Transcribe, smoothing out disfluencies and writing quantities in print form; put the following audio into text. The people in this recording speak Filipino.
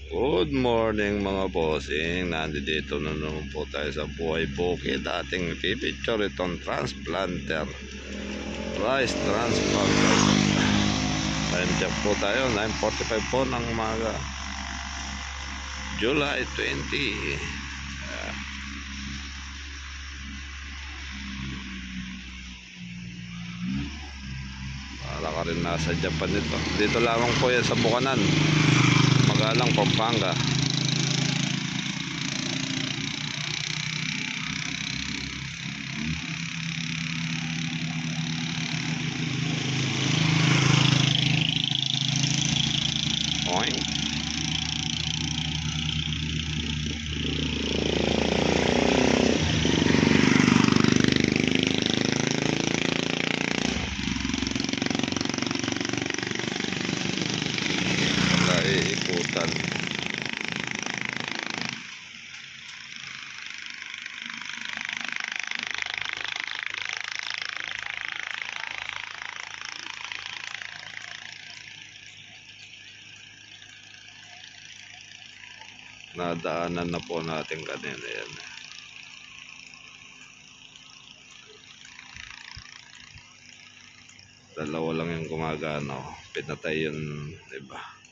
Good morning mga bossing. Nandito na naman po tayo sa Buhay Bukid. Ating pipicture itong transplanter, rice transplanter. Time check po tayo, 9:45 po ng umaga, July 20. Para ka rin nasa Japan ito. Dito lamang po yan sa Bukanan, Magalang, Pampanga. Oink. Naiikutan. Nadaanan na po natin kanina yan. Dalawa lang yung gumagana. Pinatay yun, diba?